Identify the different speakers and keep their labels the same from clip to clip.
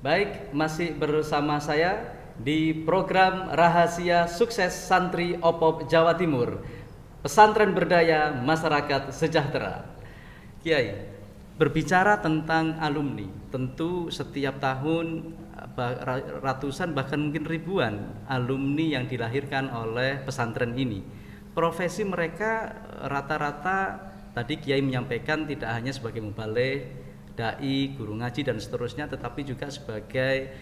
Speaker 1: Baik, masih bersama saya di program Rahasia Sukses Santri OPOP Jawa Timur, Pesantren Berdaya Masyarakat Sejahtera. Kiai, berbicara tentang alumni, tentu setiap tahun ratusan bahkan mungkin ribuan alumni yang dilahirkan oleh pesantren ini. Profesi mereka rata-rata tadi Kiai menyampaikan tidak hanya sebagai mubaligh, dai, guru ngaji dan seterusnya, tetapi juga sebagai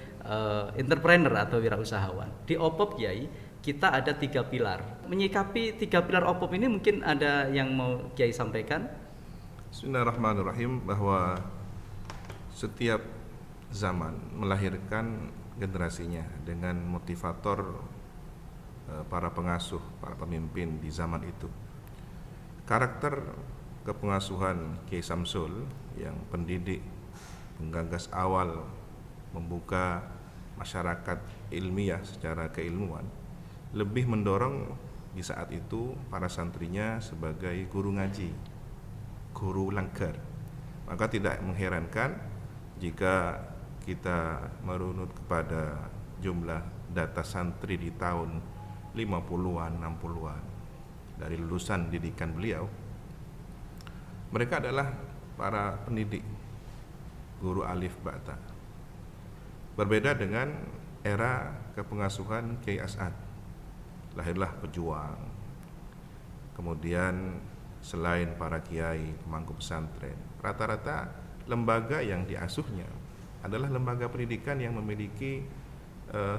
Speaker 1: entrepreneur atau wirausahawan. Di OPOP Kiai, kita ada 3 pilar. Menyikapi 3 pilar OPOP ini mungkin ada yang mau Kiai sampaikan?
Speaker 2: Bismillahirrahmanirrahim, bahwa setiap zaman melahirkan generasinya dengan motivator para pengasuh, para pemimpin di zaman itu. Karakter kepengasuhan Kiai Samsul yang pendidik, penggagas awal membuka masyarakat ilmiah secara keilmuan, lebih mendorong di saat itu para santrinya sebagai guru ngaji, guru langgar. Maka tidak mengherankan jika kita merunut kepada jumlah data santri di tahun 50-an, 60-an dari lulusan didikan beliau. Mereka adalah para pendidik, guru alif ba'ta. Berbeda dengan era kepengasuhan Kiai As'ad. Lahirlah pejuang. Kemudian selain para kiai, pemangku pesantren, rata-rata lembaga yang diasuhnya adalah lembaga pendidikan yang memiliki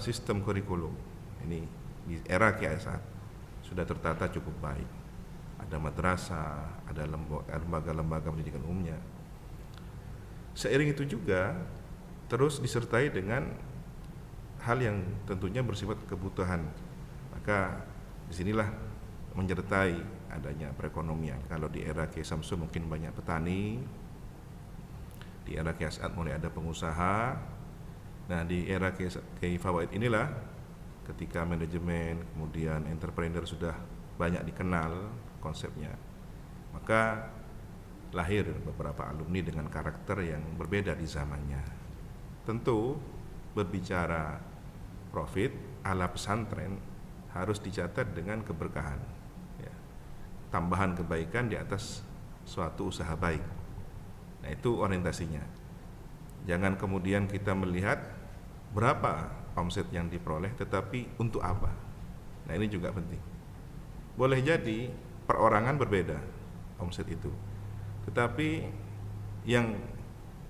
Speaker 2: sistem kurikulum. Ini di era Kiai As'ad sudah tertata cukup baik. Ada madrasah, ada lembaga-lembaga pendidikan umumnya. Seiring itu juga terus disertai dengan hal yang tentunya bersifat kebutuhan. Maka disinilah menyertai adanya perekonomian. Kalau di era Kiai Samsul mungkin banyak petani, di era Kiai As'ad mulai ada pengusaha. Nah, di era Kiai Fawaid inilah ketika manajemen kemudian entrepreneur sudah banyak dikenal konsepnya, maka lahir beberapa alumni dengan karakter yang berbeda di zamannya. Tentu berbicara profit ala pesantren harus dicatat dengan keberkahan, ya, tambahan kebaikan di atas suatu usaha baik. Nah, itu orientasinya. Jangan kemudian kita melihat berapa omset yang diperoleh, tetapi untuk apa. Nah, ini juga penting. Boleh jadi perorangan berbeda omset itu, tetapi yang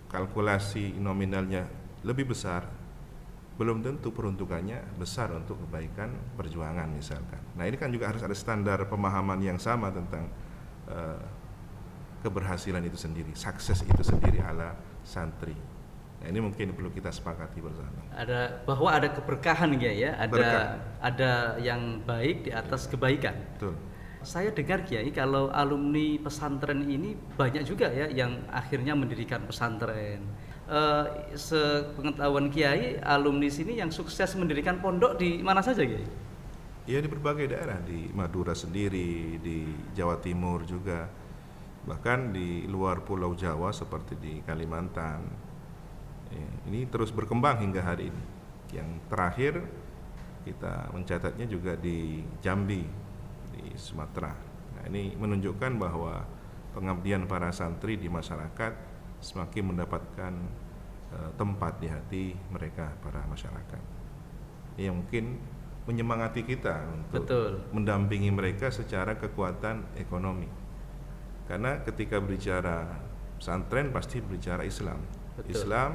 Speaker 2: kalkulasi nominalnya lebih besar belum tentu peruntukannya besar untuk kebaikan perjuangan misalkan. Nah, ini kan juga harus ada standar pemahaman yang sama tentang keberhasilan itu sendiri, sukses itu sendiri ala santri. Nah, ini mungkin perlu kita sepakati bersama.
Speaker 1: Bahwa ada keberkahan ya, ada yang baik di atas kebaikan.
Speaker 2: Betul.
Speaker 1: Saya dengar Kiai, kalau alumni pesantren ini banyak juga ya yang akhirnya mendirikan pesantren. Sepengetahuan Kiai, alumni sini yang sukses mendirikan pondok di mana saja Kiai?
Speaker 2: Ya, di berbagai daerah, di Madura sendiri, di Jawa Timur juga, bahkan di luar Pulau Jawa seperti di Kalimantan. Ya, ini terus berkembang hingga hari ini. Yang terakhir kita mencatatnya juga di Jambi, di Sumatera. Nah, ini menunjukkan bahwa pengabdian para santri di masyarakat semakin mendapatkan tempat di hati mereka, para masyarakat. Yang mungkin menyemangati kita untuk mendampingi mereka secara kekuatan ekonomi. Karena ketika berbicara pesantren pasti berbicara Islam. Betul. Islam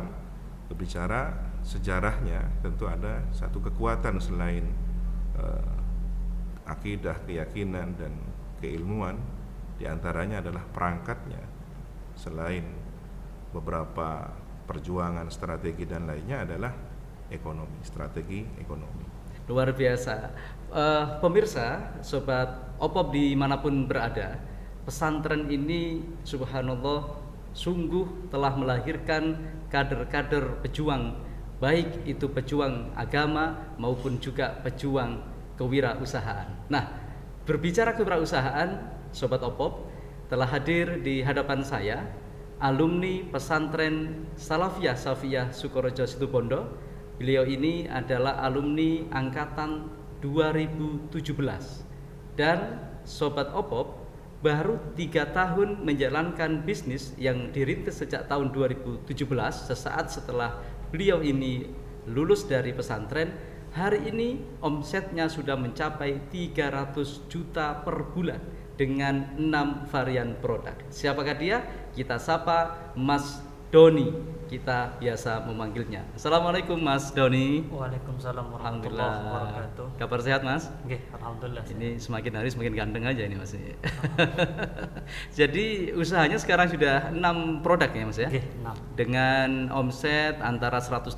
Speaker 2: berbicara sejarahnya, tentu ada satu kekuatan selain akidah, keyakinan, dan keilmuan. Di antaranya adalah perangkatnya, selain beberapa perjuangan, strategi dan lainnya adalah ekonomi, strategi ekonomi.
Speaker 1: Luar biasa. Pemirsa, sobat OPOP dimanapun berada, pesantren ini subhanallah sungguh telah melahirkan kader-kader pejuang, baik itu pejuang agama maupun juga pejuang kewirausahaan. Nah, berbicara kewirausahaan, sobat OPOP, telah hadir di hadapan saya alumni pesantren Salafiyah Safiyah Sukorejo Situbondo. Beliau ini adalah alumni angkatan 2017 dan Sobat Opop baru 3 tahun menjalankan bisnis yang dirintis sejak tahun 2017. Sesaat setelah beliau ini lulus dari pesantren, hari ini omsetnya sudah mencapai 300 juta per bulan dengan 6 varian produk. Siapakah dia? Kita sapa Mas Doni, kita biasa memanggilnya. Assalamualaikum Mas Doni.
Speaker 3: Waalaikumsalam warahmatullahi wabarakatuh.
Speaker 1: Kabar sehat Mas?
Speaker 3: Oke, alhamdulillah.
Speaker 1: Ini semakin hari semakin ganteng aja ini Mas. Jadi usahanya sekarang sudah 6 produk ya Mas ya?
Speaker 3: Oke, 6.
Speaker 1: Dengan omset antara 150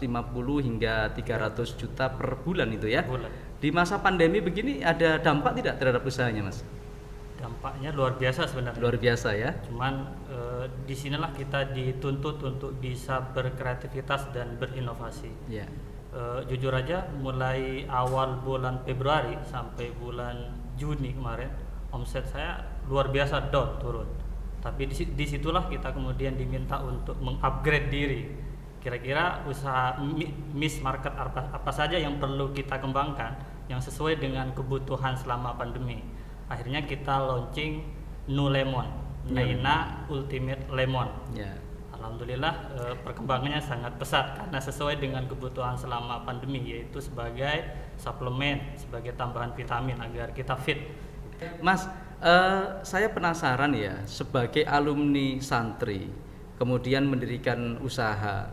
Speaker 1: hingga 300 juta per bulan itu ya?
Speaker 3: Bulan.
Speaker 1: Di masa pandemi begini ada dampak tidak terhadap usahanya Mas?
Speaker 3: Dampaknya luar biasa sebenarnya.
Speaker 1: Luar biasa ya?
Speaker 3: Cuman disinilah kita dituntut untuk bisa berkreativitas dan berinovasi.
Speaker 1: Ya.
Speaker 3: Jujur aja, mulai awal bulan Februari sampai bulan Juni kemarin, omset saya luar biasa turun. Tapi disitulah kita kemudian diminta untuk mengupgrade diri. Kira-kira usaha niche market apa saja yang perlu kita kembangkan yang sesuai dengan kebutuhan selama pandemi. Akhirnya kita launching Nu Lemon, Naina Ultimate Lemon.
Speaker 1: Ya.
Speaker 3: Alhamdulillah perkembangannya sangat pesat karena sesuai dengan kebutuhan selama pandemi, yaitu sebagai suplemen, sebagai tambahan vitamin agar kita fit.
Speaker 1: Mas, saya penasaran ya, sebagai alumni santri, kemudian mendirikan usaha,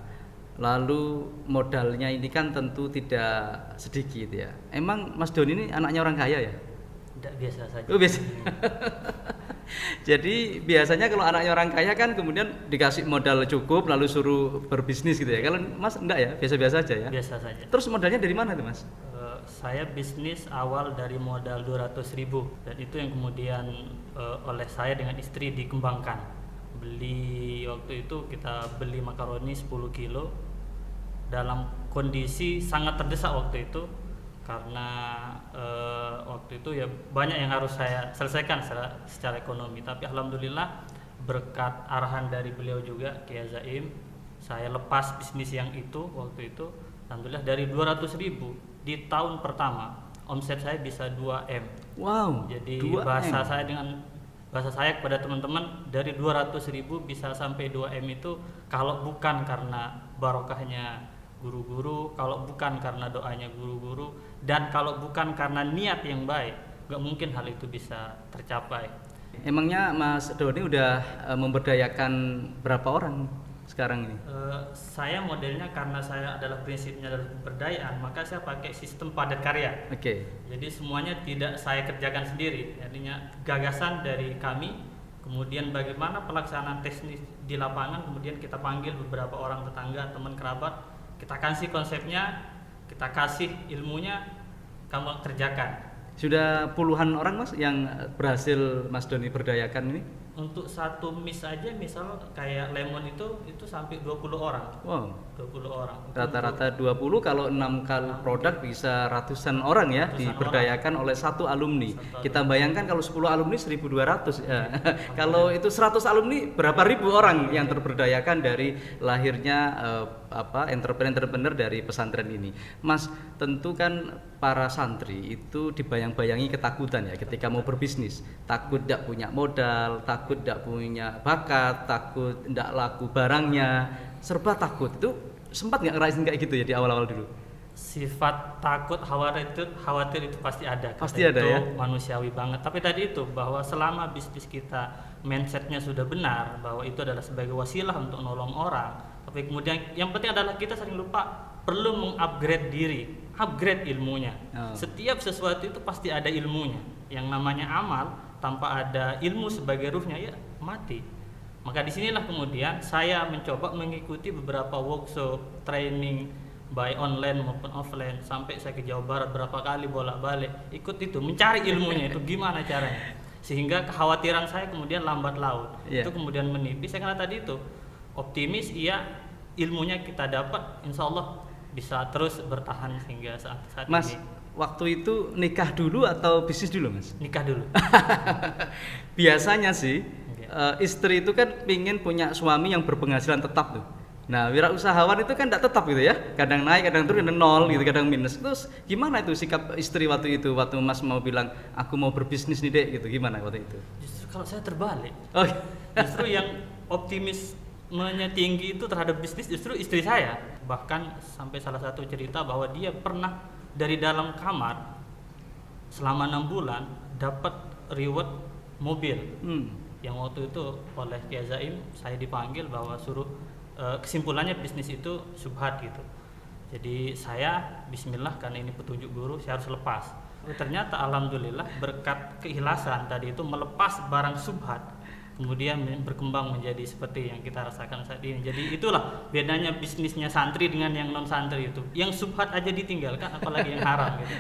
Speaker 1: lalu modalnya ini kan tentu tidak sedikit ya. Emang Mas Doni ini anaknya orang kaya ya?
Speaker 3: Tidak, biasa saja.
Speaker 1: Oh, biasa. Jadi biasanya kalau anaknya orang kaya kan kemudian dikasih modal cukup lalu suruh berbisnis gitu ya. Kalau Mas enggak ya, biasa-biasa aja ya?
Speaker 3: Biasa saja.
Speaker 1: Terus modalnya dari mana tuh Mas?
Speaker 3: Saya bisnis awal dari modal 200.000 dan itu yang kemudian oleh saya dengan istri dikembangkan. Beli waktu itu kita beli makaroni 10 kilo dalam kondisi sangat terdesak waktu itu karena waktu itu ya banyak yang harus saya selesaikan secara ekonomi, tapi alhamdulillah berkat arahan dari beliau juga Kiai Zaim, saya lepas bisnis yang itu waktu itu. Alhamdulillah dari 200.000 di tahun pertama omset saya bisa 2M.
Speaker 1: Wow.
Speaker 3: Jadi
Speaker 1: 2M.
Speaker 3: bahasa saya kepada teman-teman, dari 200.000 bisa sampai 2M itu kalau bukan karena barokahnya guru-guru, kalau bukan karena doanya guru-guru, dan kalau bukan karena niat yang baik, nggak mungkin hal itu bisa tercapai.
Speaker 1: Emangnya Mas Doni udah memberdayakan berapa orang sekarang ini?
Speaker 3: Saya modelnya karena saya adalah prinsipnya adalah pemberdayaan, maka saya pakai sistem padat karya.
Speaker 1: Oke.
Speaker 3: Jadi semuanya tidak saya kerjakan sendiri, artinya gagasan dari kami, kemudian bagaimana pelaksanaan teknis di lapangan, kemudian kita panggil beberapa orang tetangga, teman kerabat, kita kasih konsepnya, kita kasih ilmunya, kamu kerjakan.
Speaker 1: Sudah puluhan orang Mas yang berhasil Mas Doni berdayakan ini?
Speaker 3: Untuk satu miss aja, misal kayak lemon itu sampai 20 orang.
Speaker 1: Wow.
Speaker 3: 20 orang.
Speaker 1: Rata-rata 20, kalau 6 kali produk bisa ratusan orang ya, diberdayakan oleh satu alumni. Kita bayangkan kalau 10 alumni 1.200 ya. Kalau itu 100 alumni berapa ribu orang yang terberdayakan dari lahirnya entrepreneur dari pesantren ini. Mas, tentu kan para santri itu dibayang-bayangi ketakutan ya ketika mau berbisnis. Takut tidak punya modal, takut tidak punya bakat, takut tidak laku barangnya, serba takut. Itu sempat nggak ngerasain kayak gitu ya di awal-awal dulu?
Speaker 3: Sifat takut, khawatir itu pasti ada.
Speaker 1: Pasti ada
Speaker 3: itu
Speaker 1: ya.
Speaker 3: Manusiawi banget. Tapi tadi itu bahwa selama bisnis kita mindsetnya sudah benar, bahwa itu adalah sebagai wasilah untuk nolong orang. Tapi kemudian yang penting adalah kita sering lupa perlu mengupgrade diri, upgrade ilmunya. Setiap sesuatu itu pasti ada ilmunya. Yang namanya amal tanpa ada ilmu sebagai ruhnya ya mati. Maka disinilah kemudian saya mencoba mengikuti beberapa workshop, training baik online maupun offline, sampai saya ke Jawa Barat berapa kali bolak-balik ikut itu, mencari ilmunya itu gimana caranya, sehingga kekhawatiran saya kemudian lambat laun itu kemudian menipis. Saya karena tadi itu optimis, iya, ilmunya kita dapat, insya Allah bisa terus bertahan hingga saat
Speaker 1: Mas,
Speaker 3: ini.
Speaker 1: Waktu itu nikah dulu atau bisnis dulu Mas?
Speaker 3: Nikah dulu.
Speaker 1: Biasanya sih Istri itu kan pingin punya suami yang berpenghasilan tetap tuh. Nah, wirausahawan itu kan tidak tetap gitu ya. Kadang naik, kadang turun, kadang nol gitu, kadang minus. Terus gimana itu sikap istri waktu itu, waktu Mas mau bilang aku mau berbisnis nih Dek gitu, gimana waktu itu?
Speaker 3: Justru kalau saya terbalik.
Speaker 1: Oh,
Speaker 3: Justru yang optimismenya tinggi itu terhadap bisnis justru istri saya. Bahkan sampai salah satu cerita bahwa dia pernah dari dalam kamar selama 6 bulan dapat reward mobil. Yang waktu itu oleh Kiai Zaim saya dipanggil bahwa suruh kesimpulannya bisnis itu syubhat gitu. Jadi saya bismillah karena ini petunjuk guru saya harus lepas. Ternyata alhamdulillah berkat keikhlasan tadi itu melepas barang syubhat, kemudian berkembang menjadi seperti yang kita rasakan saat ini. Jadi itulah bedanya bisnisnya santri dengan yang non santri itu. Yang syubhat aja ditinggalkan, apalagi yang haram gitu.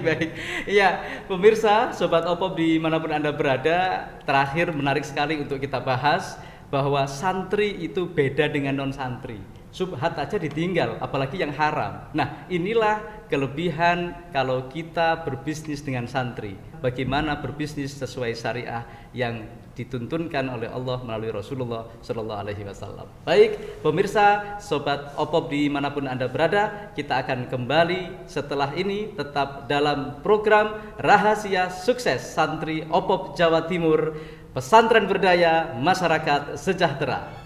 Speaker 1: baik. Iya, pemirsa, Sobat Opop dimanapun Anda berada, terakhir menarik sekali untuk kita bahas bahwa santri itu beda dengan non santri. Subhat aja ditinggal, apalagi yang haram. Nah, inilah kelebihan kalau kita berbisnis dengan santri. Bagaimana berbisnis sesuai syariah yang dituntunkan oleh Allah melalui Rasulullah Shallallahu Alaihi Wasallam. Baik, pemirsa, Sobat Opop dimanapun Anda berada, kita akan kembali setelah ini tetap dalam program Rahasia Sukses Santri Opop Jawa Timur, Pesantren Berdaya Masyarakat Sejahtera.